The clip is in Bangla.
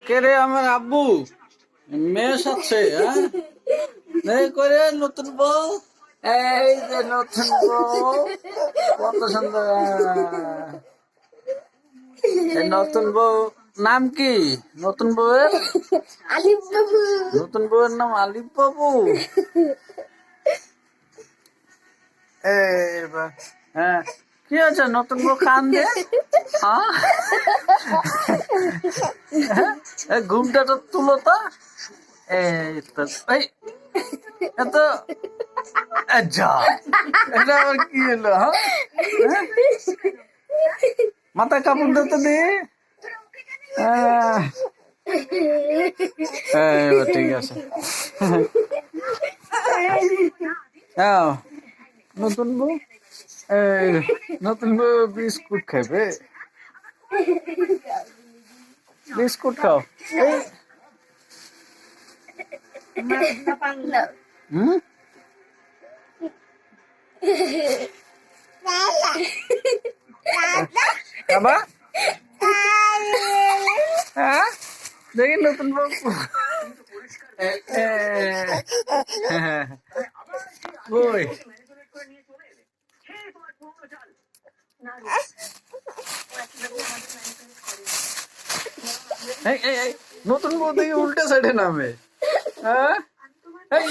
কে রে আমার আব্বু? মেয়ে সাথে এই করে নতুন বউ। এই যে নতুন বউ, কত সুন্দর। এই নতুন বউ নাম কি? নতুন বউয়ের আলিফ বাবু। নতুন বউয়ের নাম আলিফ বাবু। হ্যাঁ, কি আছে নতুন বউ কান্দে? হ্যাঁ, ঘুমটা তো তুলো তো। এই তো এই এত যা, এটা আবার কি হলো? হ্যাঁ, মাথায় কাপড় দিতে দি। এবার ঠিক আছে। হ্যাঁ, নতুন বউ, এই নতুন বউ বিস্কুট খাবে। বিস্কুট খাও। এই হুম, খাবা? হ্যাঁ, দেখি নতুন বউ। ওই নতুন বউ দেখি উল্টা সাইডে নামে। হ্যাঁ, এই